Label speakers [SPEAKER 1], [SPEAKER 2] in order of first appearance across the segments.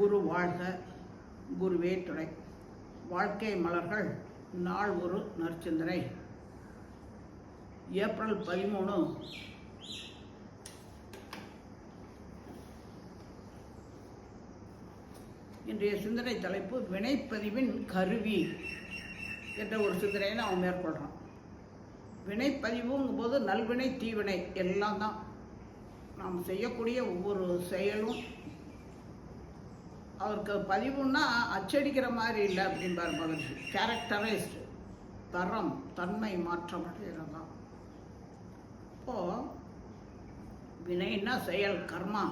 [SPEAKER 1] குரு வாழ்க, குருவே துணை. வாழ்க்கை மலர்கள் நாள் ஒரு நற்சிந்தனை. ஏப்ரல் 13. இன்றைய சிந்தனை தலைப்பு வினைப்பதிவின் கருவி என்ற ஒரு சிந்தனையை நாம் மேற்கொள்கிறோம். வினைப்பதிவுங்கும் போது நல்வினை தீவினை எல்லாம் தான். நாம் செய்யக்கூடிய ஒவ்வொரு செயலும் அவருக்கு பதிவுன்னா அச்சடிக்கிற மாதிரி இல்லை அப்படின்பார் மகிழ்ச்சி. கேரக்டரைஸ்டு, தரம், தன்மை மாற்றம் அடைகிறதான். இப்போது வினைன்னா செயல், கர்மா.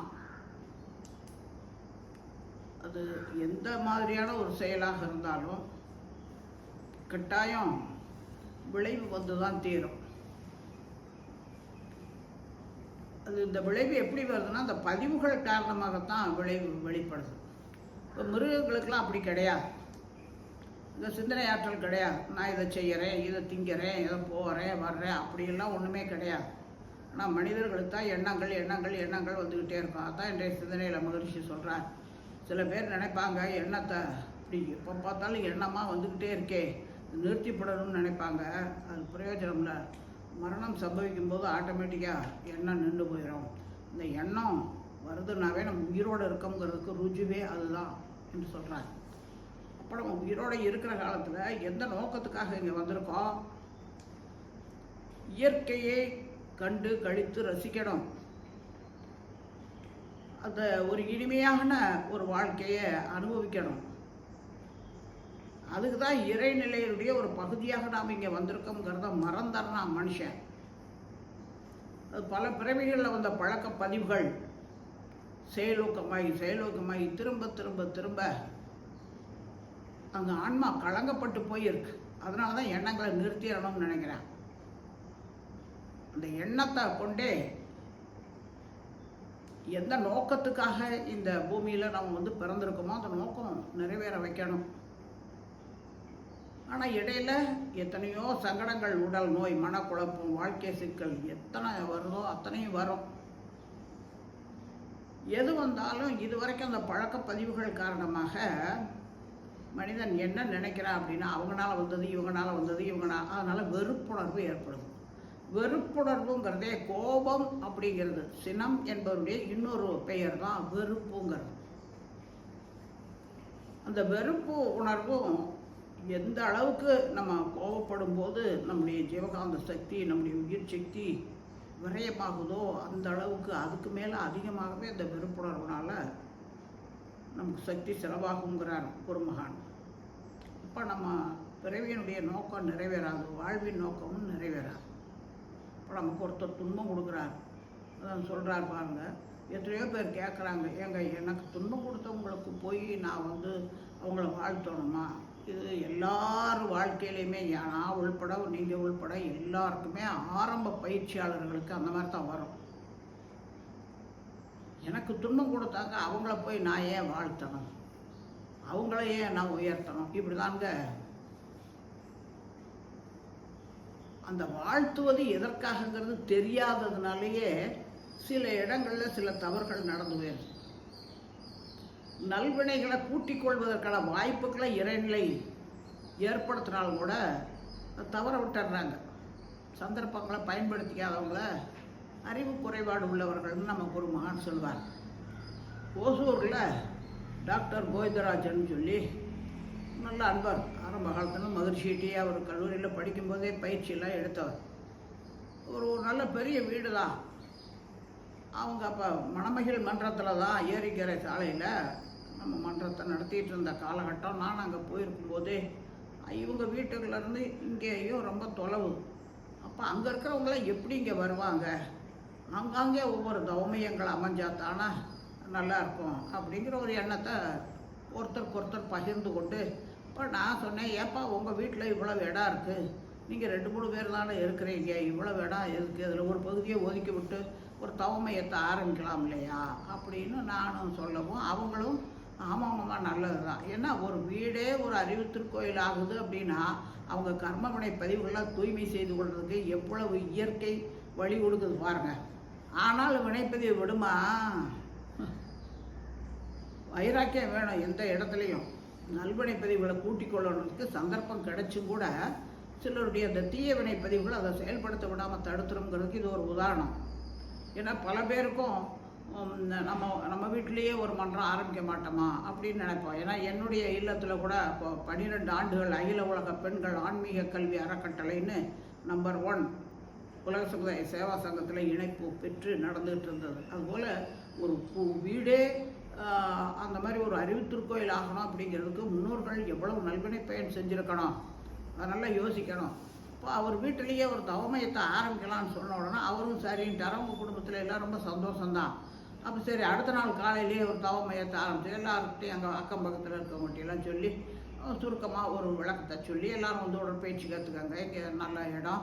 [SPEAKER 1] அது எந்த மாதிரியான ஒரு செயலாக இருந்தாலும் கட்டாயம் விளைவு வந்து தான் தீரும். அது இந்த விளைவு எப்படி வருதுன்னா அந்த பதிவுகள் காரணமாகத்தான் விளைவு வெளிப்படுது. இப்போ மிருகங்களுக்கெல்லாம் அப்படி கிடையாது. இந்த சிந்தனை ஆற்றல் கிடையாது. நான் இதை செய்கிறேன், இதை திங்கிறேன், இதை போகிறேன் வர்றேன் அப்படியெல்லாம் ஒன்றுமே கிடையாது. ஆனால் மனிதர்களுக்கு தான் எண்ணங்கள் எண்ணங்கள் எண்ணங்கள் வந்துக்கிட்டே இருக்கும். அதான் இன்றைய சிந்தனையில் மகிழ்ச்சி சொல்கிறார். சில பேர் நினைப்பாங்க எண்ணத்தை இப்படி எப்போ பார்த்தாலும் எண்ணமாக வந்துக்கிட்டே இருக்கே, நிறுத்திப்படணும்னு நினைப்பாங்க. அது பிரயோஜனம் இல்லை. மரணம் சம்பவிக்கும் போது ஆட்டோமேட்டிக்காக எண்ணம் நின்று போயிடும். இந்த எண்ணம் வருதுன்னாவே நம்ம உயிரோடு இருக்கோங்கிறதுக்கு ருஜுவே அதுதான் என்று சொல்கிறாங்க. அப்போ நம்ம உயிரோடு இருக்கிற காலத்தில் எந்த நோக்கத்துக்காக இங்கே வந்திருக்கோம்? இயற்கையை கண்டு கழித்து ரசிக்கணும். அந்த ஒரு இனிமையான ஒரு வாழ்க்கையை அனுபவிக்கணும். அதுக்கு தான் இறைநிலையுடைய ஒரு பகுதியாக நாம் இங்கே வந்திருக்கோங்கிறத மறந்துடுறா மனுஷன். அது பல பிறவிகளில் வந்த பழக்க பதிவுகள் செயலூக்கமாகி திரும்ப திரும்ப திரும்ப அந்த ஆன்மா கலங்கப்பட்டு போயிருக்கு. அதனால தான் எண்ணங்களை நிறுத்திடணும்னு நினைக்கிறேன். அந்த எண்ணத்தை கொண்டே எந்த நோக்கத்துக்காக இந்த பூமியில் நம்ம பிறந்திருக்கோமோ அந்த நோக்கம் நிறைவேற வைக்கணும். ஆனால் இடையில் எத்தனையோ சங்கடங்கள், உடல் நோய், மனக்குழப்பம், வாழ்க்கை சிக்கல் எத்தனை வருதோ அத்தனையும் வரும். எது வந்தாலும் இதுவரைக்கும் அந்த பழக்க பதிவுகள் காரணமாக மனிதன் என்ன நினைக்கிறான் அப்படின்னா அவங்களால வந்தது, இவங்களால வந்தது, அதனால் வெறுப்புணர்வு ஏற்படுது. வெறுப்புணர்வுங்கிறதே கோபம் அப்படிங்கிறது சினம் என்பவருடைய இன்னொரு பெயர் தான் வெறுப்புங்கிறது. அந்த வெறுப்பு உணர்வும் எந்த அளவுக்கு நம்ம கோபப்படும் போது நம்முடைய ஜீவகாந்த சக்தி, நம்முடைய உயிர் சக்தி விரயமாகுதோ அந்த அளவுக்கு அதுக்கு மேலே அதிகமாகவே அந்த வெறுப்புணர்வுனால நமக்கு சக்தி செலவாகுங்கிறார் குருமகான். இப்போ நம்ம பிறவியினுடைய நோக்கம் நிறைவேறாது, வாழ்வின் நோக்கமும் நிறைவேறாது. இப்போ நமக்கு ஒருத்தர் துன்பம் கொடுக்குறாரு, அதான் சொல்கிறார் பாருங்க. எத்தனையோ பேர் கேட்குறாங்க, ஏங்க எனக்கு துன்பம் கொடுத்தவங்களுக்கு போய் நான் அவங்கள வாழ்த்தணுமா? இது எல்லார் வாழ்க்கையிலையுமே நான் உள்பட நீங்கள் உள்பட எல்லாருக்குமே ஆரம்ப பயிற்சியாளர்களுக்கு அந்த மாதிரி தான் வரும். எனக்கு துன்பம் கொடுத்தாங்க, அவங்கள போய் நான் ஏன் வாழ்த்தணும், அவங்கள ஏன் நான் உயர்த்தணும்? இப்படி தாங்க அந்த வாழ்த்துவது எதற்காகங்கிறது தெரியாததுனாலேயே சில இடங்களில் சில தவறுகள் நடந்து போயிடும். நல்வினைகளை கூட்டிக் கொள்வதற்கான வாய்ப்புகளை இறைநிலை ஏற்படுத்தினாலும் கூட தவற விட்டுறாங்க. சந்தர்ப்பங்களை பயன்படுத்திக்காதவங்கள அறிவு குறைபாடு உள்ளவர்கள்னு நம்ம ஒரு மகான் சொல்வார். ஓசூரில் டாக்டர் கோவிந்தராஜன் சொல்லி நல்ல அன்பர், ஆரம்ப காலத்தில் மகிழ்ச்சியிட்டே அவர் கல்லூரியில் படிக்கும்போதே பயிற்சியெல்லாம் எடுத்தவர். ஒரு நல்ல பெரிய வீடு தான். அவங்க அப்போ மணமகிழ் மன்றத்தில் தான் ஏரிக்கரை சாலையில் நம்ம மன்றத்தை நடத்திட்டு இருந்த காலகட்டம். நான் அங்கே போயிருக்கும்போதே இவங்க வீட்டுக்குள்ளேருந்து இங்கேயும் ரொம்ப தொலைவு. அப்போ அங்கே இருக்கிறவங்களாம் எப்படி இங்கே வருவாங்க? அங்கங்கே ஒவ்வொரு தௌமியங்கள் அமைஞ்சாத்தானா நல்லாயிருக்கும் அப்படிங்கிற ஒரு எண்ணத்தை ஒருத்தருக்கு ஒருத்தர் பகிர்ந்து கொண்டு, இப்போ நான் சொன்னேன், ஏப்பா உங்கள் வீட்டில் இவ்வளோ இடம் இருக்குது, நீங்கள் 2-3 பேர் தானே இருக்கிறீங்க, இவ்வளோ இடம் இருக்குது, அதில் ஒரு பகுதியை ஒதுக்கி விட்டு ஒரு தவமையத்தை ஆரம்பிக்கலாம் இல்லையா அப்படின்னு நானும் சொல்லவும் அவங்களும் ஆமாம்மா நல்லது தான். ஏன்னா ஒரு வீடே ஒரு அறிவு திருக்கோயில் ஆகுது அப்படின்னா அவங்க கர்மவினை பதிவுகள்லாம் தூய்மை செய்து கொள்றதுக்கு எவ்வளவு இயற்கை வழி கொடுக்குது பாருங்க. ஆனால் வினைப்பதிவு விடுமா? வைராக்கியம் வேணும். எந்த இடத்துலையும் நல்வினை பதிவுகளை கூட்டிக் கொள்ளுறதுக்கு சந்தர்ப்பம் கிடைச்சும் கூட சிலருடைய அந்த தீய வினை பதிவுகளை அதை செயல்படுத்த விடாமல் தடுத்துருங்கிறதுக்கு இது ஒரு உதாரணம். ஏன்னா பல பேருக்கும் நம்ம வீட்டிலேயே ஒரு மன்றம் ஆரம்பிக்க மாட்டோமா அப்படின்னு நினைப்போம். ஏன்னா என்னுடைய இல்லத்தில் கூட இப்போ 12 ஆண்டுகள் அகில உலக பெண்கள் ஆன்மீக கல்வி அறக்கட்டளைன்னு நம்பர் 1 உலக சமுதாய சேவா சங்கத்தில் இணைப்பு பெற்று நடந்துகிட்டு இருந்தது. அதுபோல் ஒரு வீடே அந்த மாதிரி ஒரு அறிவுத்திருக்கோயில் ஆகணும் அப்படிங்கிறதுக்கு முன்னோர்கள் எவ்வளவு நல்வினை பயன் செஞ்சுருக்கணும், அதெல்லாம் யோசிக்கணும். இப்போ அவர் வீட்டிலேயே ஒரு தவமயத்தை ஆரம்பிக்கலாம்னு சொன்ன உடனே அவரும் சரின்ட்டார். அவங்க குடும்பத்தில் எல்லாம் ரொம்ப சந்தோஷம்தான். அப்போ சரி, அடுத்த நாள் காலையிலேயே ஒரு தவமயத்தை ஆரம்பிச்சு எல்லாருக்கிட்டையும் அங்கே அக்கம் பக்கத்தில் இருக்கவங்கள்ட்டையெல்லாம் சொல்லி சுருக்கமாக ஒரு விளக்கத்தை சொல்லி எல்லோரும் வந்து உடற்பயிற்சி கற்றுக்காங்க, இங்கே நல்ல இடம்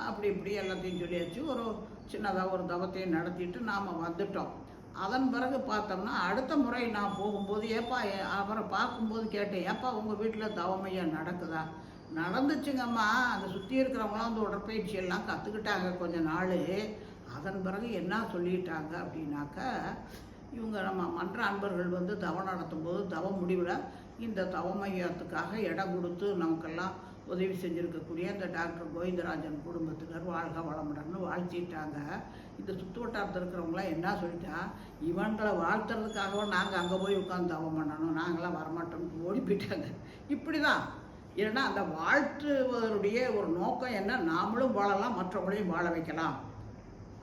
[SPEAKER 1] அப்படி இப்படி எல்லாத்தையும் சொல்லியாச்சு. ஒரு சின்னதாக ஒரு தவத்தையும் நடத்திட்டு நாம் வந்துட்டோம். அதன் பிறகு பார்த்தோம்னா அடுத்த முறை நான் போகும்போது அவரை பார்க்கும்போது கேட்டேன், ஏப்பா உங்கள் வீட்டில் தவமையம் நடக்குதா? நடந்துச்சுங்கம்மா. அந்த சுற்றி இருக்கிறவங்களாம் வந்து உடற்பயிற்சி எல்லாம் கற்றுக்கிட்டாங்க கொஞ்ச நாள். அதன் பிறகு என்ன சொல்லிட்டாங்க அப்படின்னாக்கா, இவங்க நம்ம மன்ற அன்பர்கள் வந்து தவம் நடத்தும்போது தவ முடிவில் இந்த தவமையத்துக்காக இடம் கொடுத்து நமக்கெல்லாம் உதவி செஞ்சுருக்கக்கூடிய அந்த டாக்டர் கோவிந்தராஜன் குடும்பத்தினர் வாழ்க வளமுடன்னு வாழ்த்திட்டாங்க. இந்த சுற்று வட்டாரத்தில் இருக்கிறவங்களாம் என்ன சொல்லிட்டா, இவன்களை வாழ்த்துறதுக்காகவும் நாங்கள் அங்கே போய் உட்காந்து தவம் பண்ணணும், நாங்களாம் வரமாட்டோம்னு ஓடி போயிட்டாங்க. இப்படி தான். ஏன்னா அந்த வாழ்த்துவதனுடைய ஒரு நோக்கம் என்ன, நாமளும் வாழலாம், மற்றவங்களையும் வாழ வைக்கலாம்.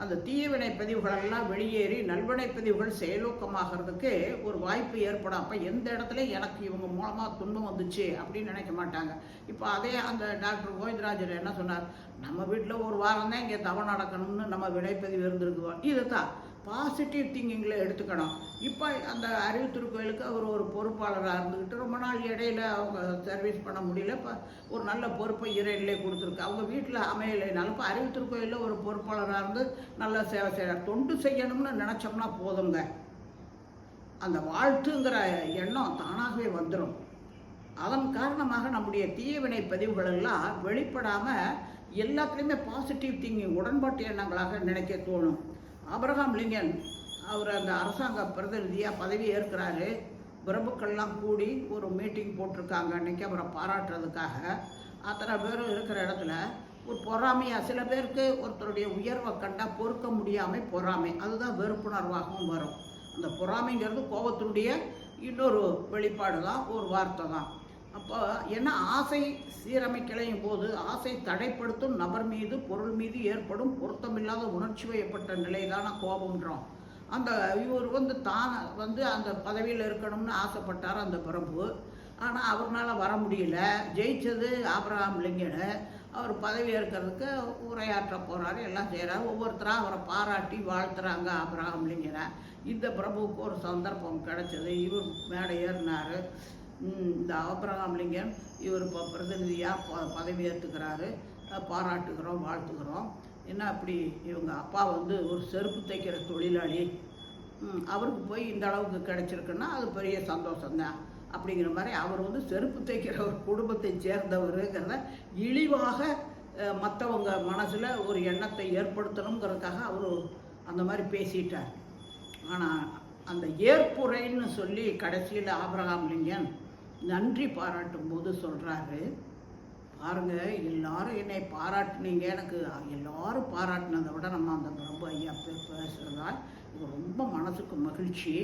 [SPEAKER 1] அந்த தீயவினை பதிவுகளெல்லாம் வெளியேறி நல்வினை பதிவுகள் செயலூக்கமாகிறதுக்கு ஒரு வாய்ப்பு ஏற்படும். அப்போ எந்த இடத்துல எனக்கு இவங்க மூலமாக துன்பம் வந்துச்சு அப்படின்னு நினைக்க மாட்டாங்க. இப்போ அதே அந்த டாக்டர் கோவிந்தராஜர் என்ன சொன்னார், நம்ம வீட்டில் ஒரு வாரம் தான் இங்கே தவம் நடக்கணும்னு நம்ம வினைப்பதிவு இருந்திருக்குவோம். இதுதான் பாசிட்டிவ் திங்கிங்கில் எடுத்துக்கணும். இப்போ அந்த அறிவுத்திருக்கோயிலுக்கு அவர் ஒரு பொறுப்பாளராக இருந்துக்கிட்டு ரொம்ப நாள் இடையில அவங்க சர்வீஸ் பண்ண முடியல. இப்போ ஒரு நல்ல பொறுப்பை இறையிலே கொடுத்துருக்கு. அவங்க வீட்டில் அமையலைனாலும் இப்போ அறிவுத்திருக்கோயிலில் ஒரு பொறுப்பாளராக இருந்து நல்ல சேவை செய்கிறார். தொண்டு செய்யணும்னு நினச்சோம்னா போதுங்க, அந்த வாழ்த்துங்கிற எண்ணம் தானாகவே வந்துடும். அதன் காரணமாக நம்முடைய தீயவினை பதிவுகள் எல்லாம் வெளிப்படாமல் எல்லாத்துலேயுமே பாசிட்டிவ் திங்கிங் உடன்பாட்டு எண்ணங்களாக நினைக்க தோணும். ஆபிரகாம் லிங்கன் அவர் அந்த அரசாங்க பிரதிநிதியாக பதவி ஏற்கிறாரு. பிரபுக்கள்லாம் கூடி ஒரு மீட்டிங் போட்டிருக்காங்க அன்றைக்கி அவரை பாராட்டுறதுக்காக. அத்தனை பேரும் இருக்கிற இடத்துல ஒரு பொறாமையாக சில பேருக்கு ஒருத்தருடைய உயர்வை கண்டால் பொறுக்க முடியாமல் பொறாமை, அதுதான் வெறுப்புணர்வாகவும் வரும். அந்த பொறாமைங்கிறது கோபத்தினுடைய இன்னொரு வெளிப்பாடு தான், ஒரு வார்த்தை தான். அப்போ என்ன ஆசை சீரமைக்கலையும் போது ஆசை தடைப்படுத்தும் நபர் மீது பொருள் மீது ஏற்படும் பொருத்தமில்லாத உணர்ச்சி வயப்பட்ட நிலைதான கோபம்ன்றோம். அந்த இவர் வந்து தான் வந்து அந்த பதவியில் இருக்கணும்னு ஆசைப்பட்டார் அந்த பிரபு. ஆனால் அவரால் வர முடியல. ஜெயிச்சது ஆபிரகாம் லிங்கனை. அவர் பதவி ஏற்கிறதுக்கு உரையாற்ற போகிறாரு, எல்லாம் செய்கிறார். ஒவ்வொருத்தராக அவரை பாராட்டி வாழ்த்துறாங்க ஆபிரகாம் லிங்கனை. இந்த பிரபுவுக்கு ஒரு சந்தர்ப்பம் கிடைச்சது. இவர் மேடை ஏறினார். இந்த ஆபிரகாம் லிங்கன் இவர் இப்போ பிரதிநிதியாக பதவி ஏற்றுக்கிறாரு. பாராட்டுகிறோம், வாழ்த்துக்கிறோம். என்ன அப்படி இவங்க அப்பா வந்து ஒரு செருப்பு தைக்கிற தொழிலாளி, அவருக்கு போய் இந்த அளவுக்கு கிடைச்சிருக்குன்னா அது பெரிய சந்தோஷம்தான் அப்படிங்கிற மாதிரி அவர் வந்து செருப்பு தைக்கிற ஒரு குடும்பத்தை சேர்ந்தவருங்கிறத இழிவாக மற்றவங்க மனசில் ஒரு எண்ணத்தை ஏற்படுத்தணுங்கிறதுக்காக அவர் அந்த மாதிரி பேசிட்டார். ஆனால் அந்த ஏற்புரைன்னு சொல்லி கடைசியில் ஆபிரகாம் லிங்கன் நன்றி பாராட்டும் போது சொல்கிறாரு, பாருங்கள் எல்லாரும் என்னை பாராட்டினீங்க, எனக்கு எல்லாரும் பாராட்டினதை விட நம்ம அந்த பிரபு ஐயா பேசுகிறதால் இது ரொம்ப மனசுக்கு மகிழ்ச்சி.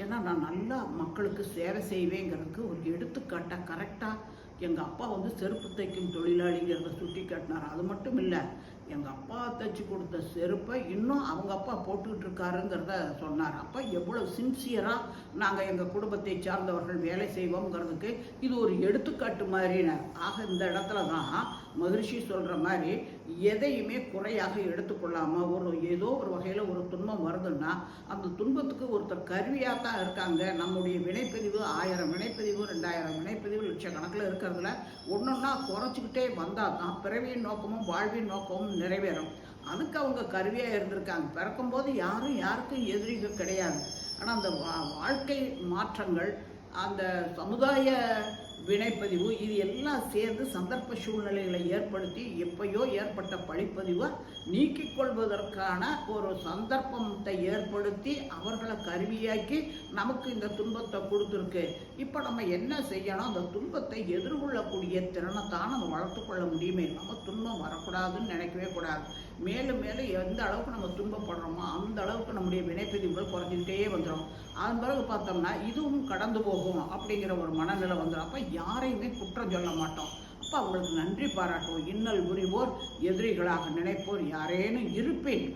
[SPEAKER 1] ஏன்னா நான் நல்லா மக்களுக்கு சேவை செய்வேங்கிறதுக்கு ஒரு எடுத்துக்காட்டாக கரெக்டாக எங்கள் அப்பா வந்து செருப்பு தைக்கும் தொழிலாளிங்கிறத சுட்டி காட்டினார். அது மட்டும் இல்லை, எங்கள் அப்பா தைச்சி கொடுத்த செருப்பை இன்னும் அவங்க அப்பா போட்டுக்கிட்டு இருக்காருங்கிறத சொன்னார். அப்போ எவ்வளோ சின்சியராக நாங்கள் எங்கள் குடும்பத்தை சார்ந்தவர்கள் வேலை செய்வோங்கிறதுக்கு இது ஒரு எடுத்துக்காட்டு மாதிரினார். ஆக இந்த இடத்துல தான் மகிழ்ச்சி சொல்கிற மாதிரி எதையுமே குறையாக எடுத்துக்கொள்ளாமல் ஏதோ ஒரு வகையில் ஒரு துன்பம் வருதுன்னா அந்த துன்பத்துக்கு ஒருத்தர் கருவியாக தான் இருக்காங்க. நம்முடைய வினைப்பதிவு 1000 வினைப்பதிவு 2000 வினைப்பதிவு லட்சக்கணக்கில் இருக்கிறதுல ஒன்றொன்னா குறைச்சிக்கிட்டே வந்தால் தான் பிறவியின் நோக்கமும் வாழ்வின் நோக்கமும் நிறைவேறும். அதுக்கு அவங்க கருவியாக இருந்திருக்காங்க. பிறக்கும்போது யாருக்கும் எதிரிகள் கிடையாது. ஆனால் அந்த வாழ்க்கை மாற்றங்கள், அந்த சமுதாய வினைப்பதிவு இது எல்லாம் சேர்ந்து சந்தர்ப்ப சூழ்நிலைகளை ஏற்படுத்தி எப்பயோ ஏற்பட்ட பழிப்பதிவை நீக்கிக் கொள்வதற்கான ஒரு சந்தர்ப்பத்தை ஏற்படுத்தி அவர்களை கருவியாக்கி நமக்கு இந்த துன்பத்தை கொடுத்துருக்கு. இப்போ நம்ம என்ன செய்யணும்? அந்த துன்பத்தை எதிர்கொள்ளக்கூடிய திறனை தான் நம்ம வளர்த்து கொள்ள முடியுமே. நம்ம துன்பம் வரக்கூடாதுன்னு நினைக்கவே கூடாது. மேலும் மேலும் எந்த அளவுக்கு நம்ம துன்பப்படுறோமோ அந்த அளவுக்கு நம்முடைய வினைப்பதிவுகள் குறைஞ்சிக்கிட்டே வந்துடும். அதன் பிறகு பார்த்தோம்னா இதுவும் கடந்து போகும் அப்படிங்கிற ஒரு மனநிலை வந்துடும். அப்போ யாரையுமே குற்றம் சொல்ல மாட்டோம். அப்போ அவங்களுக்கு நன்றி பாராட்டுவோம். இன்னல் புரிவோர் எதிரிகளாக நினைப்போர் யாரேனும் இருப்பேன்.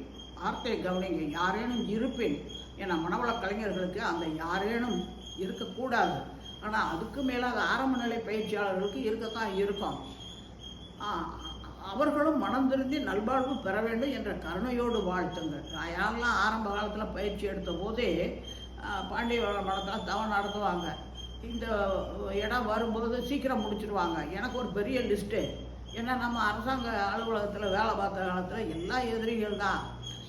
[SPEAKER 1] வார்த்தையை கவனிங்க, யாரேனும் இருப்பேன். ஏன்னா மனவள கலைஞர்களுக்கு அந்த யாரேனும் இருக்கக்கூடாது. ஆனால் அதுக்கு மேலாக ஆரம்ப நிலை பயிற்சியாளர்களுக்கு இருக்கத்தான் இருக்கும். அவர்களும் மனம் திருந்தி நல்வாழ்வு பெற வேண்டும் என்ற கருணையோடு வாழ்த்துங்கள். யாரெல்லாம் ஆரம்ப காலத்தில் பயிற்சி எடுத்த போதே பாண்டிய மடத்தில் தவம் நடத்துவாங்க. இந்த இடம் வரும்போது சீக்கிரம் முடிச்சிடுவாங்க. எனக்கு ஒரு பெரிய லிஸ்ட்டு. ஏன்னா நம்ம அரசாங்க அலுவலகத்தில் வேலை பார்த்த காலத்தில் எல்லா எதிரிகள் தான்.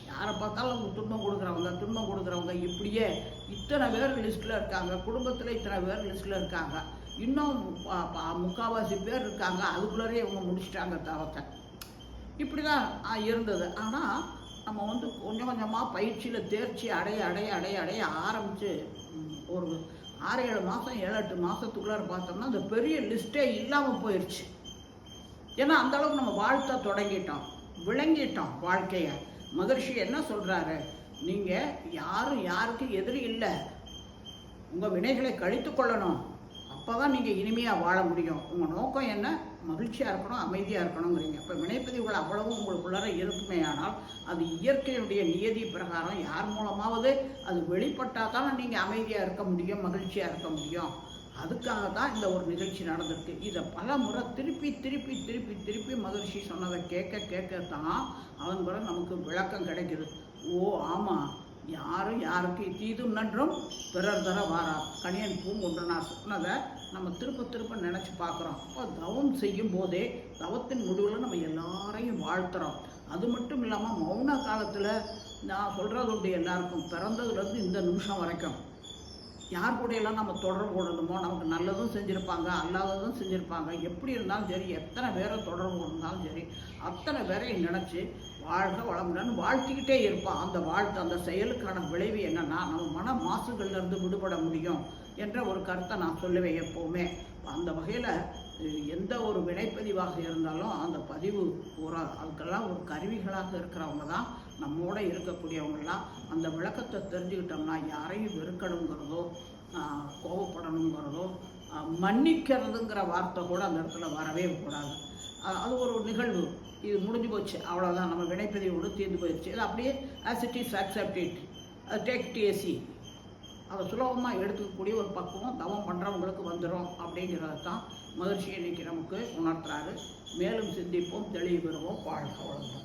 [SPEAKER 1] யாரை பார்த்தாலும் துன்பம் கொடுக்குறவங்க இப்படியே இத்தனை பேர் லிஸ்ட்டில் இருக்காங்க. குடும்பத்தில் இத்தனை பேர் லிஸ்ட்டில் இருக்காங்க. இன்னும் முக்கால்வாசி பேர் இருக்காங்க. அதுக்குள்ளே இவங்க முடிச்சிட்டாங்க தவத்தை. இப்படி தான் இருந்தது. ஆனால் நம்ம கொஞ்சம் கொஞ்சமாக பயிற்சியில் தேர்ச்சி அடைய ஆரம்பித்து ஒரு 6-7 மாதம் 7-8 மாதத்துக்குள்ளார பார்த்தோம்னா அந்த பெரிய லிஸ்ட்டே இல்லாமல் போயிடுச்சு. ஏன்னா அந்தளவுக்கு நம்ம வாழ்த்த தொடங்கிட்டோம், விளங்கிட்டோம் வாழ்க்கையை. மகரிஷி என்ன சொல்கிறாரு? நீங்கள் யாருக்கும் எதிரி இல்லை. உங்கள் வினைகளை கழித்து கொள்ளணும். அப்போ தான் நீங்கள் இனிமையாக வாழ முடியும். உங்கள் நோக்கம் என்ன? மகிழ்ச்சியாக இருக்கணும், அமைதியாக இருக்கணுங்கிறீங்க. இப்போ வினைப்பதிவுகள் அவ்வளவும் உங்களுக்குள்ளார இருக்குமே. ஆனால் அது இயற்கையினுடைய நியதி பிரகாரம் யார் மூலமாவது அது வெளிப்பட்டால் தான் நீங்கள் அமைதியாக இருக்க முடியும், மகிழ்ச்சியாக இருக்க முடியும். அதுக்காக தான் இந்த ஒரு நிகழ்ச்சி நடந்திருக்கு. இதை பல முறை திருப்பி மகரிஷி சொன்னதை கேட்கத்தான் அவன் கூட நமக்கு விளக்கம் கிடைக்குது. ஓ ஆமாம், யாருக்கு தீதும் நன்றும் பிறர் தர வாரா. கணியன் பூங்கொன்றனார் சொன்னதை நம்ம திருப்ப நினச்சி பார்க்குறோம். அப்போ தவம் செய்யும் போதே தவத்தின் முடிவில் நம்ம எல்லாரையும் வாழ்த்துறோம். அது மட்டும் இல்லாமல் மௌன காலத்தில் நான் சொல்கிறது உண்டு, எல்லாருக்கும் பிறந்ததுலேருந்து இந்த நிமிஷம் வரைக்கும் யார் கூடையெல்லாம் நம்ம தொடர்பு கொள்ளணுமோ, நமக்கு நல்லதும் செஞ்சுருப்பாங்க, அல்லாததும் செஞ்சுருப்பாங்க. எப்படி இருந்தாலும் சரி, எத்தனை பேரை தொடர்பு கொண்டாலும் சரி, அத்தனை பேரையும் நினச்சி வாழ்க வளமுடன் வாழ்த்திக்கிட்டே இருப்பான். அந்த செயலுக்கான விளைவு என்னென்னா நம்ம மன மாசுகள்லேருந்து விடுபட முடியும் என்ற ஒரு கருத்தை நான் சொல்லுவேன் எப்போவுமே. அந்த வகையில் எந்த ஒரு வினைப்பதிவாக இருந்தாலும் அந்த பதிவு அதுக்கெல்லாம் ஒரு கருவிகளாக இருக்கிறவங்க தான் நம்மோட இருக்கக்கூடியவங்களாம். அந்த விளக்கத்தை தெரிஞ்சுக்கிட்டோம்னா யாரையும் வெறுக்கணுங்கிறதோ கோபப்படணுங்கிறதோ மன்னிக்கிறதுங்கிற வார்த்தை கூட அந்த இடத்துல வரவே கூடாது. அது ஒரு நிகழ்வு, இது முடிஞ்சு போச்சு, அவ்வளோதான். நம்ம வினைப்பதிவோடு தீர்ந்து போயிடுச்சு. அது அப்படியே as it is accept it, take it easy. அதை சுலபமாக எடுத்துக்கக்கூடிய ஒரு பக்குவம் தவம் பண்ணுறவங்களுக்கு வந்துடும் அப்படிங்கிறத தான் மகிழ்ச்சி இன்னைக்கு நமக்கு உணர்த்துறாரு. மேலும் சிந்திப்போம், தெளிவு பெறுவோம். வாழ்க வளமுடன்.